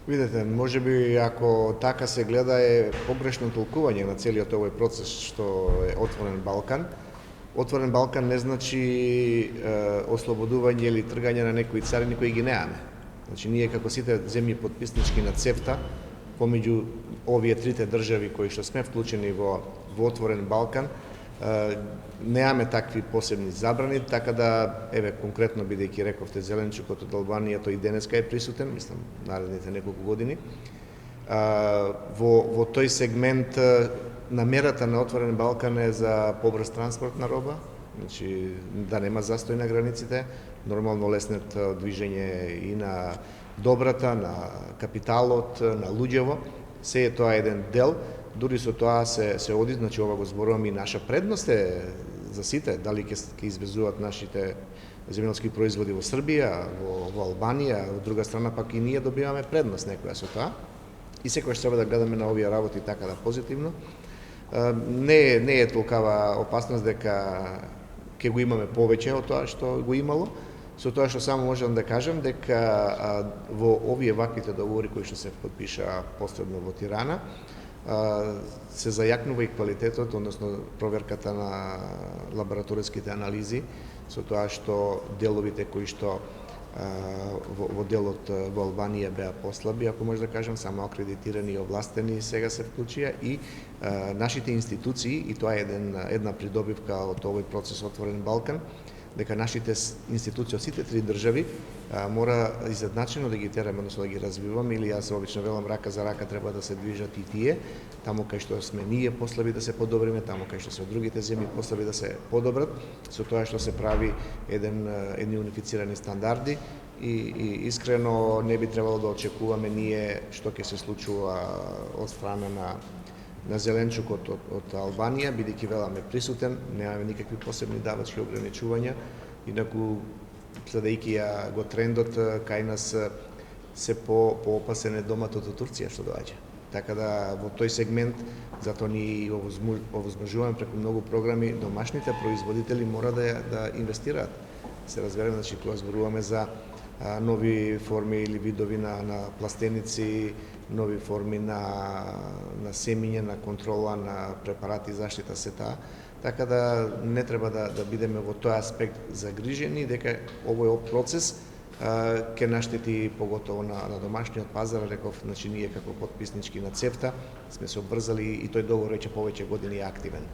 Видете, може би ако така се гледа е погрешно толкување на целиот овој процес што е Отворен Балкан. Отворен Балкан не значи ослободување или тргање на некои царини кои ги неаме. Значи ние како сите земји потписнички на ЦЕФТА, помеѓу овие трите држави кои што сме вклучени во Отворен Балкан, неаме такви посебни забрани, така да, еве, конкретно бидејќи рековте зеленчукот од Албанија, тој и денеска е присутен, мислам, наредните неколку години. Во тој сегмент, намерата на Отворен Балкан е за побрз транспорт на роба, значи да нема застој на границите, нормално леснет движење и на добрата, на капиталот, на луѓево, се е тоа еден дел. Дури со тоа се оди, значи ова го зборувам и наша предност е за сите, дали ќе извезуваат нашите земјоделски производи во Србија, во Албанија, од друга страна пак и ние добиваме предност некоја со тоа. И секогаш треба да гледаме на овие работи така да позитивно. Не е толкава опасност дека ќе го имаме повеќе од тоа што го имало, со тоа што само можам да кажам дека во овие ваквите договори кои што се подпиша посредно во Тирана, се зајакнува и квалитетот, односно проверката на лабораториските анализи, со тоа што деловите кои што во делот во Албанија беа послаби, ако може да кажам, само акредитирани и овластени сега се вклучија и нашите институции, и тоа е една придобивка од овој процес Отворен Балкан, дека нашите институции од сите три држави мора изедначено да ги тераме, односно да ги развиваме, или јас обично велам рака за рака треба да се движат и тие, таму кај што сме ние послаби да се подобриме, таму кај што се од другите земји послаби да се подобрат, со тоа што се прави едни унифицирани стандарди и искрено не би требало да очекуваме ние што ќе се случува од страна на зеленчукот од Албанија, бидејќи веламе присутен, немаме никакви посебни давачки ограничувања, инаку следејќи ја го трендот кај нас се поопасен е доматот од Турција што доаѓа. Така да во тој сегмент затоа ни овозможуваме преку многу програми домашните производители мора да инвестираат. Се разбереме, значи кога зборуваме за нови форми или видови на пластеници, нови форми на семиња, на контрола, на препарати заштита се таа. Така да не треба да бидеме во тој аспект загрижени, дека овој процес ќе наштети поготово на домашниот пазар, реков, значи ние како потписнички на ЦЕФТА сме се обврзали и тој договор веќе повеќе години е активен.